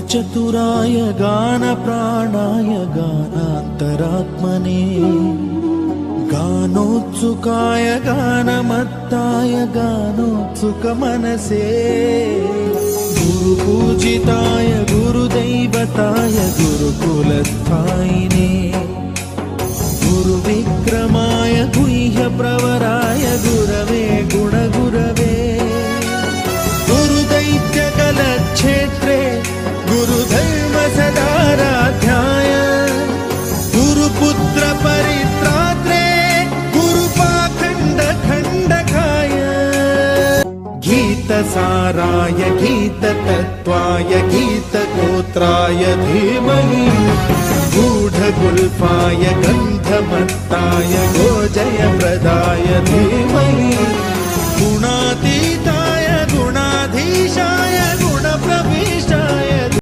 गानचतुराय गानप्राणाय गानान्तरात्मने गानोत्सुकाय गानमत्ताय गानोत्सुकमनसे गुरुपूजिताय गुरुदैवताय गुरुकुलस्थायिने गुरुविक्रमाय गुह्यप्रवराय गुरवे गुणगुरवे गुरुदैत्यकलक्षेत्रे गुरुधर्मसदाराध्याय गुरुपुत्र परित्रात्रे गुरुपाखण्डखण्डकाय गीतसाराय गीततत्त्वाय गीतगोत्राय धीमहि गूढगुल्फाय गन्धमत्ताय गोजयप्रदाय धीमहि गुणाति